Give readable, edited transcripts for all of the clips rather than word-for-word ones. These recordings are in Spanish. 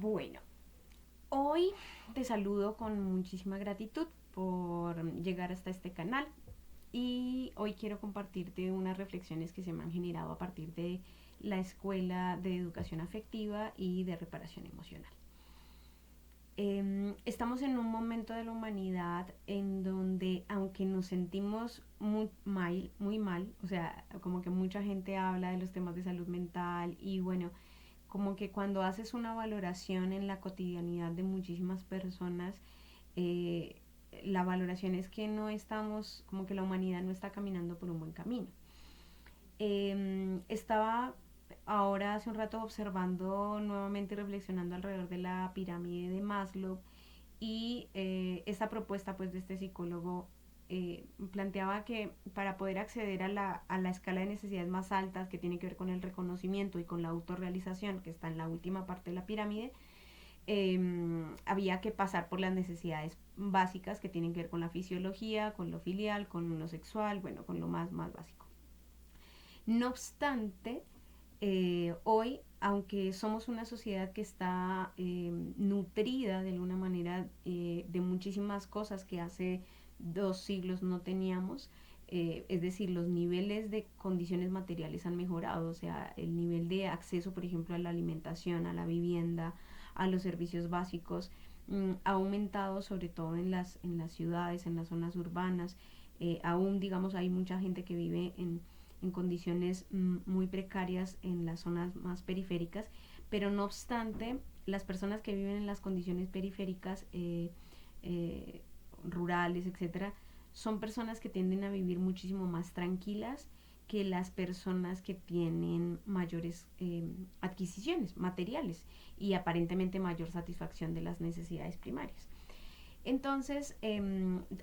Bueno, hoy te saludo con muchísima gratitud por llegar hasta este canal y hoy quiero compartirte unas reflexiones que se me han generado a partir de la Escuela de Educación Afectiva y de Reparación Emocional. Estamos en un momento de la humanidad en donde, aunque nos sentimos muy mal, o sea, como que mucha gente habla de los temas de salud mental y bueno, como que cuando haces una valoración en la cotidianidad de muchísimas personas, eh, la valoración es que no estamos, como que la humanidad no está caminando por un buen camino. Estaba ahora hace un rato observando nuevamente y reflexionando alrededor de la pirámide de Maslow y esta propuesta pues de este psicólogo planteaba que para poder acceder a la escala de necesidades más altas que tiene que ver con el reconocimiento y con la autorrealización que está en la última parte de la pirámide, había que pasar por las necesidades básicas que tienen que ver con la fisiología, con lo filial, con lo sexual, bueno, con lo más básico. No obstante, hoy, aunque somos una sociedad que está nutrida de alguna manera de muchísimas cosas que hace 2 siglos no teníamos, es decir, los niveles de condiciones materiales han mejorado, o sea, el nivel de acceso, por ejemplo, a la alimentación, a la vivienda, a los servicios básicos, ha aumentado sobre todo en las ciudades, en las zonas urbanas. Aún, digamos, hay mucha gente que vive en condiciones muy precarias en las zonas más periféricas, pero no obstante, las personas que viven en las condiciones periféricas, rurales, etcétera, son personas que tienden a vivir muchísimo más tranquilas que las personas que tienen mayores adquisiciones materiales y aparentemente mayor satisfacción de las necesidades primarias. Entonces,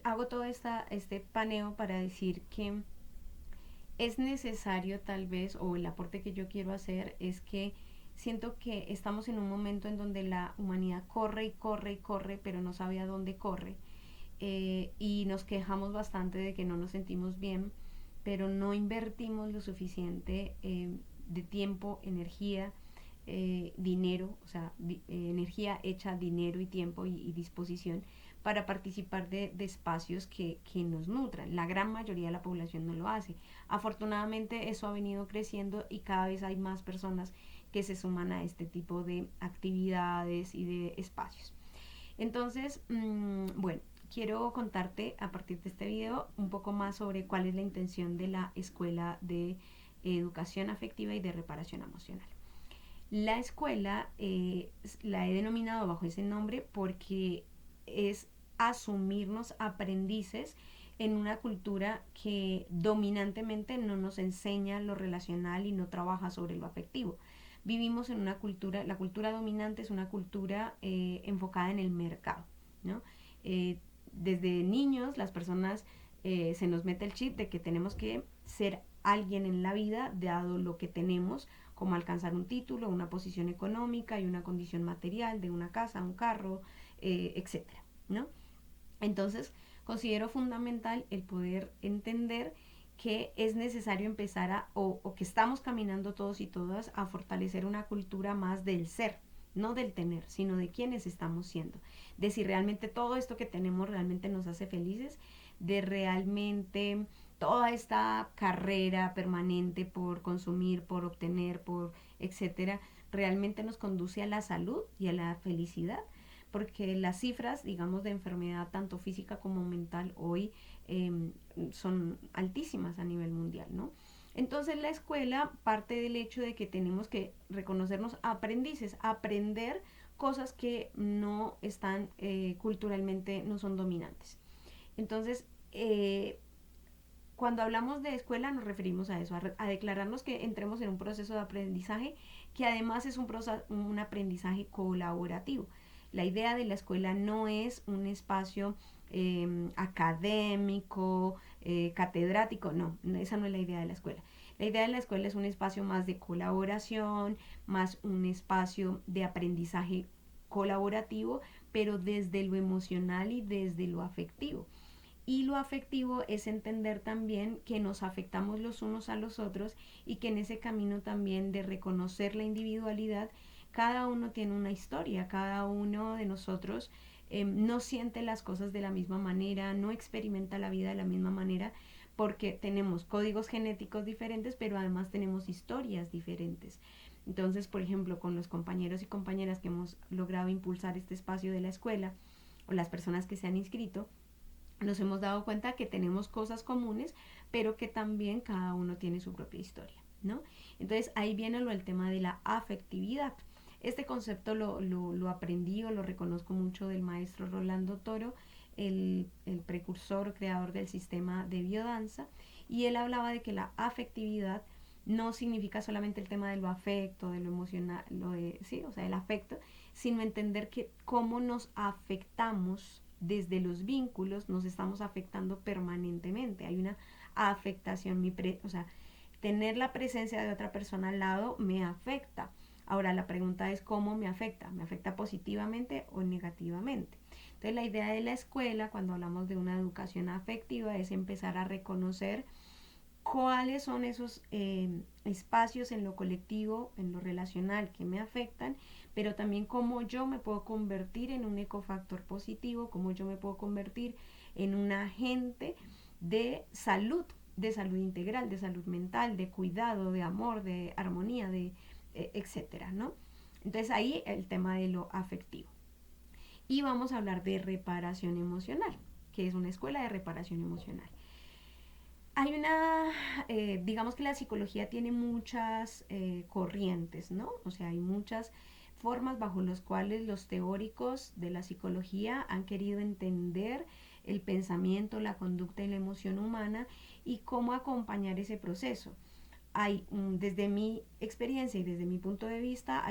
hago todo este paneo para decir que es necesario tal vez, o el aporte que yo quiero hacer es que siento que estamos en un momento en donde la humanidad corre y corre y corre, pero no sabe a dónde corre. Y nos quejamos bastante de que no nos sentimos bien, pero no invertimos lo suficiente de tiempo, energía, dinero, o sea, energía hecha dinero y tiempo y disposición para participar de espacios que nos nutran. La gran mayoría de la población no lo hace. Afortunadamente eso ha venido creciendo y cada vez hay más personas que se suman a este tipo de actividades y de espacios. Entonces, bueno, quiero contarte a partir de este video un poco más sobre cuál es la intención de la Escuela de Educación Afectiva y de Reparación Emocional. La escuela la he denominado bajo ese nombre porque es asumirnos aprendices en una cultura que dominantemente no nos enseña lo relacional y no trabaja sobre lo afectivo. Vivimos en una cultura, la cultura dominante es una cultura enfocada en el mercado, ¿no? Desde niños las personas se nos mete el chip de que tenemos que ser alguien en la vida dado lo que tenemos, como alcanzar un título, una posición económica y una condición material de una casa, un carro, etcétera, ¿no? Entonces, considero fundamental el poder entender que es necesario empezar o que estamos caminando todos y todas a fortalecer una cultura más del ser, no del tener, sino de quiénes estamos siendo, de si realmente todo esto que tenemos realmente nos hace felices, de realmente toda esta carrera permanente por consumir, por obtener, por etcétera, realmente nos conduce a la salud y a la felicidad, porque las cifras, digamos, de enfermedad tanto física como mental hoy eh, son altísimas a nivel mundial, ¿no? Entonces la escuela parte del hecho de que tenemos que reconocernos aprendices, aprender cosas que no están culturalmente, no son dominantes. Entonces, cuando hablamos de escuela nos referimos a eso, a declararnos que entremos en un proceso de aprendizaje que además es un aprendizaje colaborativo. La idea de la escuela no es un espacio académico, catedrático, no, esa no es la idea de la escuela. La idea de la escuela es un espacio más de colaboración, más un espacio de aprendizaje colaborativo, pero desde lo emocional y desde lo afectivo. Y lo afectivo es entender también que nos afectamos los unos a los otros y que en ese camino también de reconocer la individualidad Cada uno tiene una historia, cada uno de nosotros no siente las cosas de la misma manera, no experimenta la vida de la misma manera, porque tenemos códigos genéticos diferentes, pero además tenemos historias diferentes. Entonces, por ejemplo, con los compañeros y compañeras que hemos logrado impulsar este espacio de la escuela, o las personas que se han inscrito, nos hemos dado cuenta que tenemos cosas comunes, pero que también cada uno tiene su propia historia, ¿no? Entonces ahí viene el tema de la afectividad. Este concepto lo aprendí o lo reconozco mucho del maestro Rolando Toro, el precursor, creador del sistema de biodanza, y él hablaba de que la afectividad no significa solamente el tema de lo afecto, de lo emocional, sí, o sea, el afecto, sino entender que cómo nos afectamos desde los vínculos, nos estamos afectando permanentemente. Hay una afectación, o sea, tener la presencia de otra persona al lado me afecta. Ahora la pregunta es cómo me afecta. ¿Me afecta positivamente o negativamente? Entonces la idea de la escuela, cuando hablamos de una educación afectiva, es empezar a reconocer cuáles son esos espacios en lo colectivo, en lo relacional que me afectan, pero también cómo yo me puedo convertir en un ecofactor positivo, cómo yo me puedo convertir en un agente de salud integral, de salud mental, de cuidado, de amor, de armonía, de etcétera, ¿no? Entonces ahí el tema de lo afectivo. Y vamos a hablar de reparación emocional, que es una escuela de reparación emocional. Hay digamos que la psicología tiene muchas corrientes, ¿no? O sea, hay muchas formas bajo las cuales los teóricos de la psicología han querido entender el pensamiento, la conducta y la emoción humana y cómo acompañar ese proceso. Desde mi experiencia y desde mi punto de vista,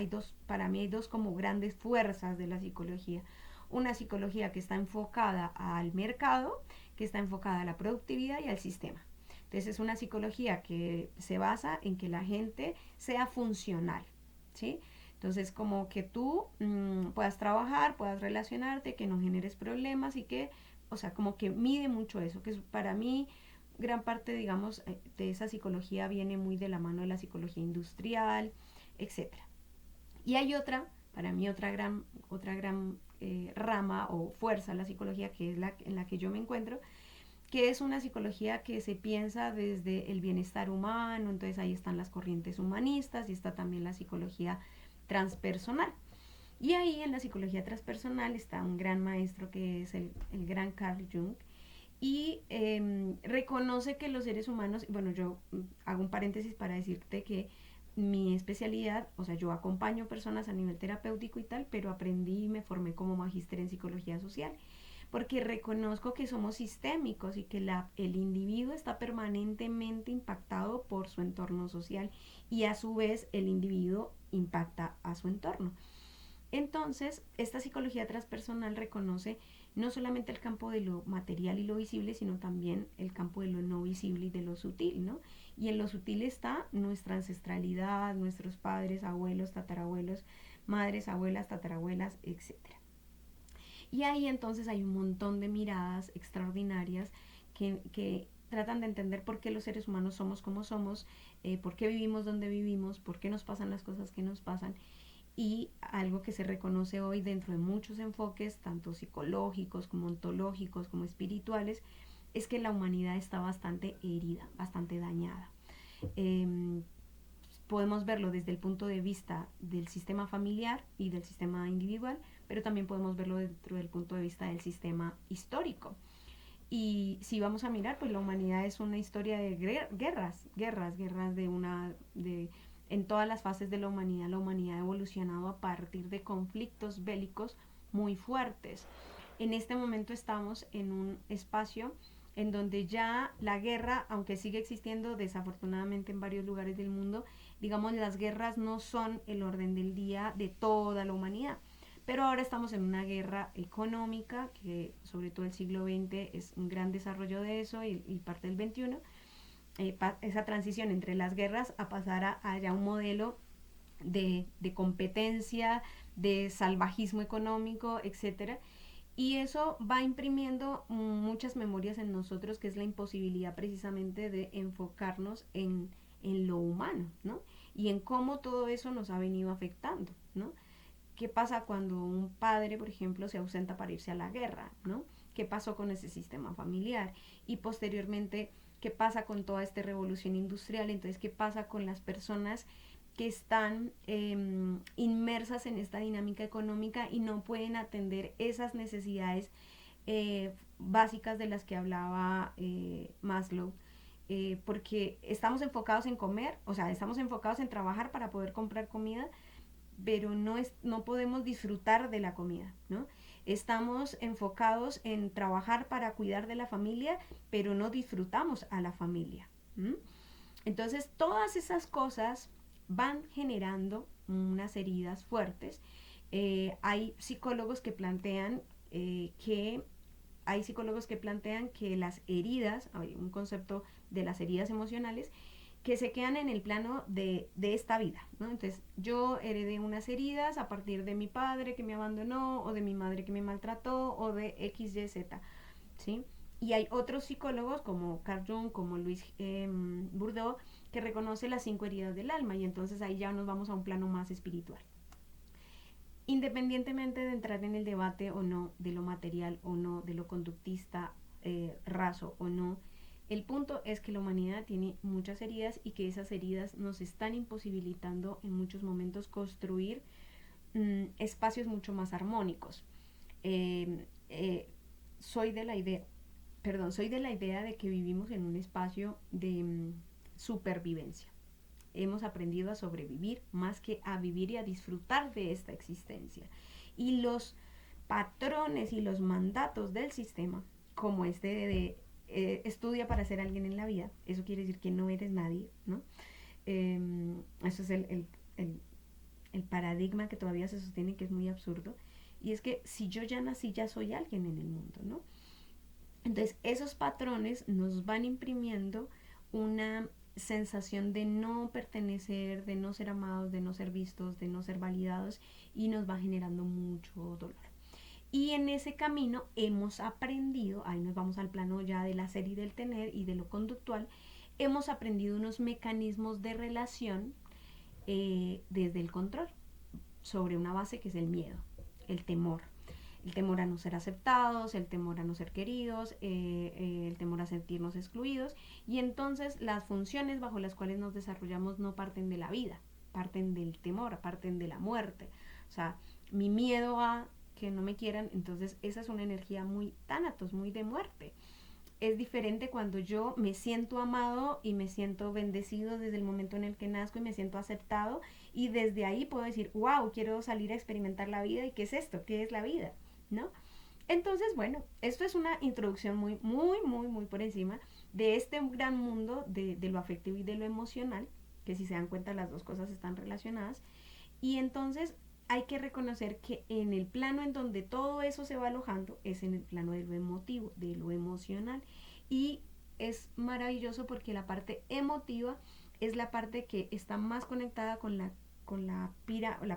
para mí hay dos como grandes fuerzas de la psicología. Una psicología que está enfocada al mercado, que está enfocada a la productividad y al sistema. Entonces es una psicología que se basa en que la gente sea funcional, ¿sí? Entonces como que tú puedas trabajar, puedas relacionarte, que no generes problemas y que, o sea, como que mide mucho eso, que es para mí gran parte, digamos, de esa psicología viene muy de la mano de la psicología industrial, etcétera. Y hay para mí otra gran rama o fuerza de la psicología, que es en la que yo me encuentro, que es una psicología que se piensa desde el bienestar humano. Entonces ahí están las corrientes humanistas y está también la psicología transpersonal. Y ahí en la psicología transpersonal está un gran maestro que es el gran Carl Jung, y reconoce que los seres humanos, bueno, yo hago un paréntesis para decirte que mi especialidad, o sea, yo acompaño personas a nivel terapéutico y tal, pero aprendí y me formé como magíster en psicología social, porque reconozco que somos sistémicos y que el individuo está permanentemente impactado por su entorno social y a su vez el individuo impacta a su entorno. Entonces, esta psicología transpersonal reconoce no solamente el campo de lo material y lo visible, sino también el campo de lo no visible y de lo sutil, ¿no? Y en lo sutil está nuestra ancestralidad, nuestros padres, abuelos, tatarabuelos, madres, abuelas, tatarabuelas, etcétera. Y ahí entonces hay un montón de miradas extraordinarias que tratan de entender por qué los seres humanos somos como somos, por qué vivimos donde vivimos, por qué nos pasan las cosas que nos pasan. Y algo que se reconoce hoy dentro de muchos enfoques, tanto psicológicos como ontológicos como espirituales, es que la humanidad está bastante herida, bastante dañada. Eh, Podemos verlo desde el punto de vista del sistema familiar y del sistema individual, pero también podemos verlo dentro del punto de vista del sistema histórico. Y si vamos a mirar, pues la humanidad es una historia de guerras en todas las fases de la humanidad ha evolucionado a partir de conflictos bélicos muy fuertes. En este momento estamos en un espacio en donde ya la guerra, aunque sigue existiendo desafortunadamente en varios lugares del mundo, digamos, las guerras no son el orden del día de toda la humanidad. Pero ahora estamos en una guerra económica, que sobre todo el siglo XX es un gran desarrollo de eso y parte del XXI. Esa transición entre las guerras a pasar a ya un modelo de competencia, de salvajismo económico, etcétera. Y eso va imprimiendo muchas memorias en nosotros, que es la imposibilidad precisamente de enfocarnos en lo humano, ¿no? y en cómo todo eso nos ha venido afectando, ¿no? ¿Qué pasa cuando un padre, por ejemplo, se ausenta para irse a la guerra, ¿no? ¿Qué pasó con ese sistema familiar? Y posteriormente, ¿qué pasa con toda esta revolución industrial? Entonces, ¿qué pasa con las personas que están inmersas en esta dinámica económica y no pueden atender esas necesidades básicas de las que hablaba Maslow? Porque estamos enfocados en comer, o sea, estamos enfocados en trabajar para poder comprar comida, pero no podemos disfrutar de la comida, ¿no? Estamos enfocados en trabajar para cuidar de la familia, pero no disfrutamos a la familia. ¿M? Entonces, todas esas cosas van generando unas heridas fuertes. Hay psicólogos que plantean que las heridas, hay un concepto de las heridas emocionales, que se quedan en el plano de esta vida, ¿no? Entonces, yo heredé unas heridas a partir de mi padre que me abandonó, o de mi madre que me maltrató, o de X, Y, Z, ¿sí? Y hay otros psicólogos como Carl Jung, como Luis Bourdieu, que reconoce las 5 heridas del alma, y entonces ahí ya nos vamos a un plano más espiritual. Independientemente de entrar en el debate o no, de lo material o no, de lo conductista, raso o no, el punto es que la humanidad tiene muchas heridas y que esas heridas nos están imposibilitando en muchos momentos construir espacios mucho más armónicos. Eh, eh, soy de la idea, soy de la idea de que vivimos en un espacio de supervivencia. Hemos aprendido a sobrevivir más que a vivir y a disfrutar de esta existencia. Y los patrones y los mandatos del sistema, como este de estudia para ser alguien en la vida, eso quiere decir que no eres nadie, ¿no? Eso es el paradigma que todavía se sostiene, que es muy absurdo. Y es que si yo ya nací, ya soy alguien en el mundo, ¿no? Entonces, esos patrones nos van imprimiendo una sensación de no pertenecer, de no ser amados, de no ser vistos, de no ser validados, y nos va generando mucho dolor. Y en ese camino hemos aprendido, ahí nos vamos al plano ya de la ser y del tener y de lo conductual, hemos aprendido unos mecanismos de relación desde el control, sobre una base que es el miedo, el temor. El temor a no ser aceptados, el temor a no ser queridos, el temor a sentirnos excluidos. Y entonces las funciones bajo las cuales nos desarrollamos no parten de la vida, parten del temor, parten de la muerte. O sea, mi miedo a que no me quieran, entonces esa es una energía muy tánatos, muy de muerte. Es diferente cuando yo me siento amado y me siento bendecido desde el momento en el que nazco y me siento aceptado, y desde ahí puedo decir, wow, quiero salir a experimentar la vida. ¿Y qué es esto? ¿Qué es la vida? ¿No? Entonces, bueno, esto es una introducción muy, muy, muy, muy por encima de este gran mundo de lo afectivo y de lo emocional, que si se dan cuenta las dos cosas están relacionadas. Y entonces hay que reconocer que en el plano en donde todo eso se va alojando es en el plano de lo emotivo, de lo emocional. Y es maravilloso porque la parte emotiva es la parte que está más conectada con la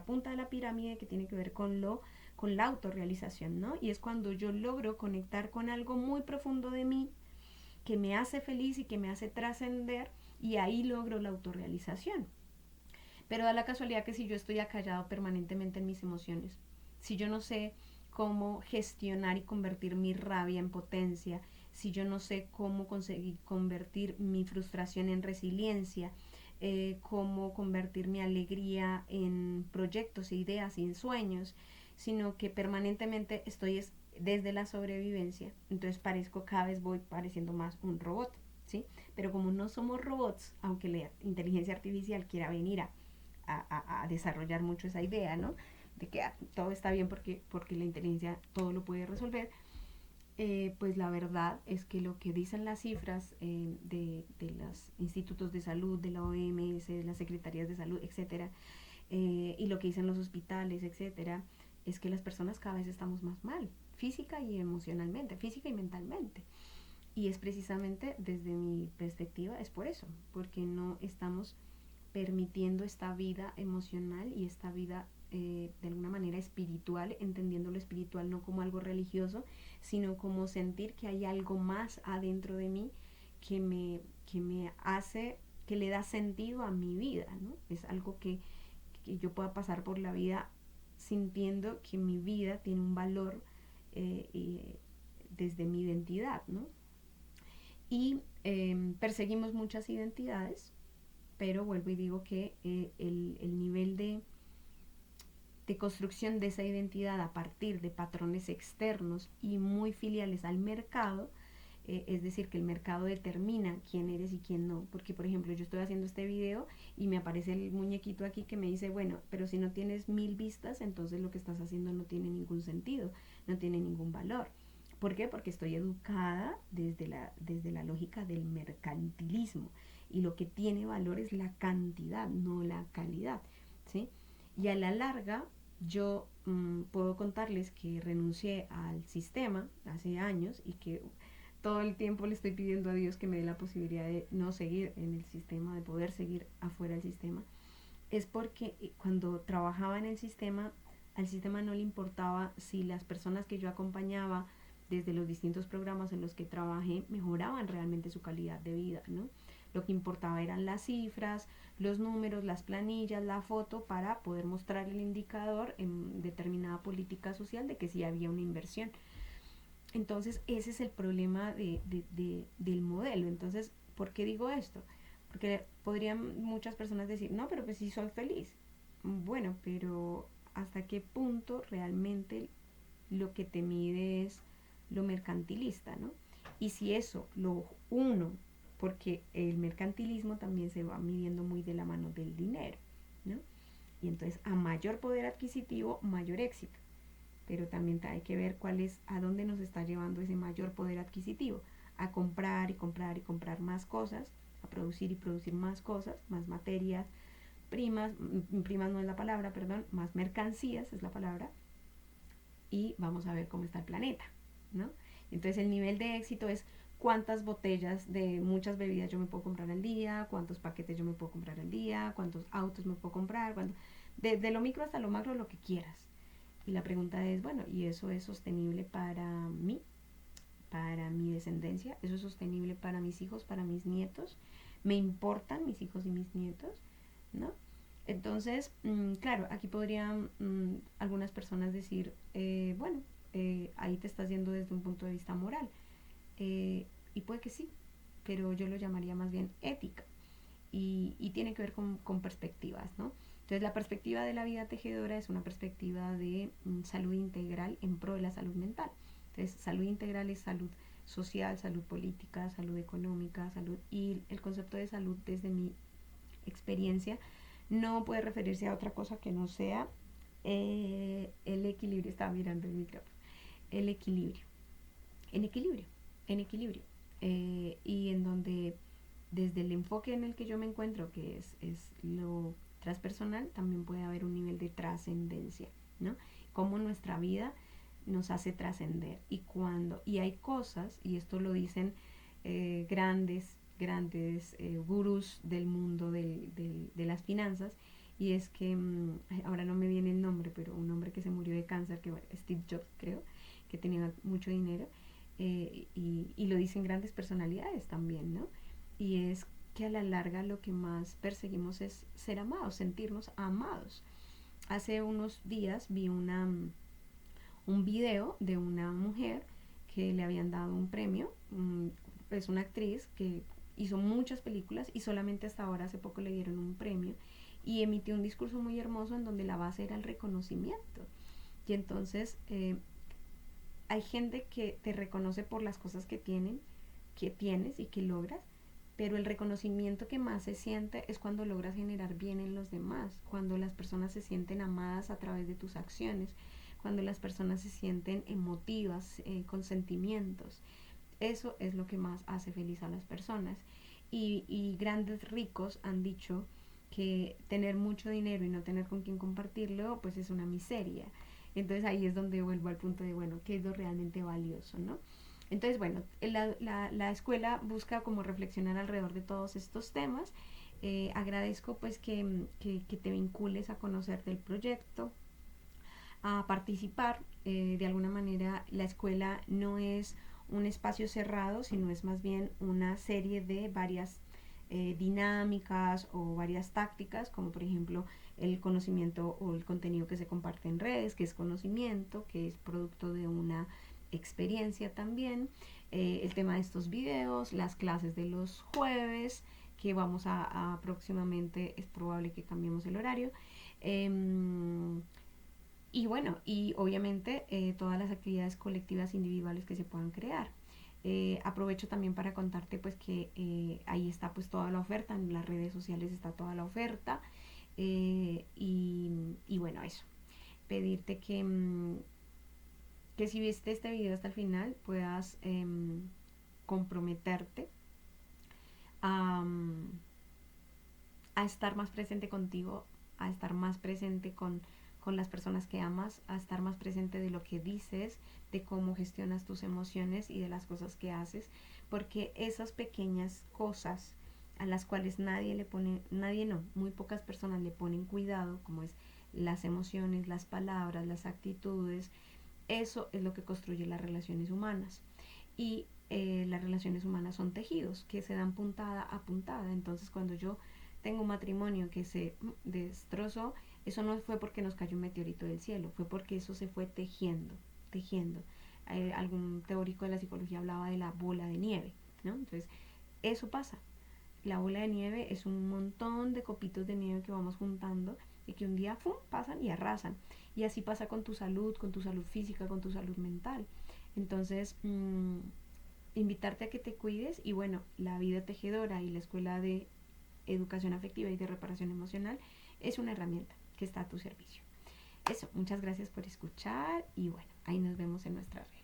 punta de la pirámide, que tiene que ver con la autorrealización, ¿no? Y es cuando yo logro conectar con algo muy profundo de mí, que me hace feliz y que me hace trascender, y ahí logro la autorrealización. Pero da la casualidad que si yo estoy acallado permanentemente en mis emociones, si yo no sé cómo gestionar y convertir mi rabia en potencia, si yo no sé cómo conseguir convertir mi frustración en resiliencia, cómo convertir mi alegría en proyectos, ideas y en sueños, sino que permanentemente estoy desde la sobrevivencia, entonces cada vez voy pareciendo más un robot, ¿sí? Pero como no somos robots, aunque la inteligencia artificial quiera venir a desarrollar mucho esa idea, ¿no? De que todo está bien porque la inteligencia todo lo puede resolver. Pues la verdad es que lo que dicen las cifras de los institutos de salud, de la OMS, de las secretarías de salud, etcétera, y lo que dicen los hospitales, etcétera, es que las personas cada vez estamos más mal, física y emocionalmente, física y mentalmente. Y es precisamente desde mi perspectiva, es por eso, porque no estamos permitiendo esta vida emocional y esta vida de alguna manera espiritual, entendiendo lo espiritual no como algo religioso, sino como sentir que hay algo más adentro de mí que me hace que le da sentido a mi vida, ¿no? Es algo que yo pueda pasar por la vida sintiendo que mi vida tiene un valor desde mi identidad, ¿no? Y perseguimos muchas identidades, pero vuelvo y digo que el nivel de construcción de esa identidad a partir de patrones externos y muy filiales al mercado, es decir, que el mercado determina quién eres y quién no, porque por ejemplo yo estoy haciendo este video y me aparece el muñequito aquí que me dice, bueno, pero si no tienes 1000 vistas, entonces lo que estás haciendo no tiene ningún sentido, no tiene ningún valor. ¿Por qué? Porque estoy educada desde la lógica del mercantilismo y lo que tiene valor es la cantidad, no la calidad, ¿sí? Y a la larga yo puedo contarles que renuncié al sistema hace años y que todo el tiempo le estoy pidiendo a Dios que me dé la posibilidad de no seguir en el sistema, de poder seguir afuera del sistema. Es porque cuando trabajaba en el sistema, al sistema no le importaba si las personas que yo acompañaba desde los distintos programas en los que trabajé mejoraban realmente su calidad de vida, ¿no? Lo que importaba eran las cifras, los números, las planillas, la foto para poder mostrar el indicador en determinada política social de que sí había una inversión. Entonces ese es el problema del modelo. Entonces, ¿por qué digo esto? Porque podrían muchas personas decir, no, pero pues sí soy feliz. Bueno, pero ¿hasta qué punto realmente lo que te mide es lo mercantilista, ¿no? Y si eso lo uno, porque el mercantilismo también se va midiendo muy de la mano del dinero, ¿no? Y entonces a mayor poder adquisitivo, mayor éxito. Pero también hay que ver cuál es, a dónde nos está llevando ese mayor poder adquisitivo, a comprar y comprar y comprar más cosas, a producir y producir más cosas, más materias primas, primas no es la palabra, perdón, más mercancías es la palabra, y vamos a ver cómo está el planeta, ¿no? Entonces el nivel de éxito es cuántas botellas de muchas bebidas yo me puedo comprar al día, cuántos paquetes yo me puedo comprar al día, cuántos autos me puedo comprar, de lo micro hasta lo macro, lo que quieras. Y la pregunta es, bueno, ¿y eso es sostenible para mí, para mi descendencia? ¿Eso es sostenible para mis hijos, para mis nietos? ¿Me importan mis hijos y mis nietos? ¿No? Entonces, claro, aquí podrían algunas personas decir, bueno, ahí te estás yendo desde un punto de vista moral. Y puede que sí, pero yo lo llamaría más bien ética. Y tiene que ver con perspectivas, ¿no? Entonces la perspectiva de la vida tejedora es una perspectiva de salud integral en pro de la salud mental. Entonces salud integral es salud social, salud política, salud económica, salud, y el concepto de salud desde mi experiencia no puede referirse a otra cosa que no sea el equilibrio. Estaba mirando el micrófono. El equilibrio. En equilibrio. En equilibrio. Y en donde desde el enfoque en el que yo me encuentro, que es lo transpersonal, también puede haber un nivel de trascendencia, ¿no? Cómo nuestra vida nos hace trascender. Y hay cosas, y esto lo dicen grandes gurús del mundo de las finanzas, y es que, ahora no me viene el nombre, pero un hombre que se murió de cáncer, que Steve Jobs creo, que tenía mucho dinero, y lo dicen grandes personalidades también, ¿no? Y es que a la larga lo que más perseguimos es ser amados, sentirnos amados. Hace unos días vi un video de una mujer que le habían dado un premio. Es una actriz que hizo muchas películas y solamente hasta ahora hace poco le dieron un premio, y emitió un discurso muy hermoso en donde la base era el reconocimiento. Y entonces hay gente que te reconoce por las cosas que tienes y que logras, pero el reconocimiento que más se siente es cuando logras generar bien en los demás, cuando las personas se sienten amadas a través de tus acciones, cuando las personas se sienten emotivas, con sentimientos. Eso es lo que más hace feliz a las personas. Y grandes ricos han dicho que tener mucho dinero y no tener con quién compartirlo, pues es una miseria. Entonces ahí es donde vuelvo al punto de, bueno, ¿qué es lo realmente valioso, no? Entonces, bueno, la escuela busca como reflexionar alrededor de todos estos temas. Agradezco pues que te vincules a conocer del proyecto, a participar. De alguna manera la escuela no es un espacio cerrado, sino es más bien una serie de varias dinámicas o varias tácticas, como por ejemplo el conocimiento o el contenido que se comparte en redes, que es conocimiento, que es producto de una experiencia también, el tema de estos videos, las clases de los jueves, que vamos a próximamente, es probable que cambiemos el horario. Eh, y bueno, y obviamente todas las actividades colectivas individuales que se puedan crear. Aprovecho también para contarte pues que ahí está pues toda la oferta, en las redes sociales está toda la oferta. Y bueno, eso, pedirte que si viste este video hasta el final puedas comprometerte a, a estar más presente contigo, a estar más presente con las personas que amas, a estar más presente de lo que dices, de cómo gestionas tus emociones y de las cosas que haces, porque esas pequeñas cosas a las cuales nadie le pone, nadie no, muy pocas personas le ponen cuidado, como es las emociones, las palabras, las actitudes, eso es lo que construye las relaciones humanas. Y las relaciones humanas son tejidos que se dan puntada a puntada. Entonces, cuando yo tengo un matrimonio que se destrozó, eso no fue porque nos cayó un meteorito del cielo, fue porque eso se fue tejiendo, tejiendo. Algún teórico de la psicología hablaba de la bola de nieve, ¿no? Entonces, eso pasa. La bola de nieve es un montón de copitos de nieve que vamos juntando y que un día ¡fum! Pasan y arrasan. Y así pasa con tu salud física, con tu salud mental. Entonces, invitarte a que te cuides y bueno, la vida tejedora y la escuela de educación afectiva y de reparación emocional es una herramienta que está a tu servicio. Eso, muchas gracias por escuchar y bueno, ahí nos vemos en nuestra red.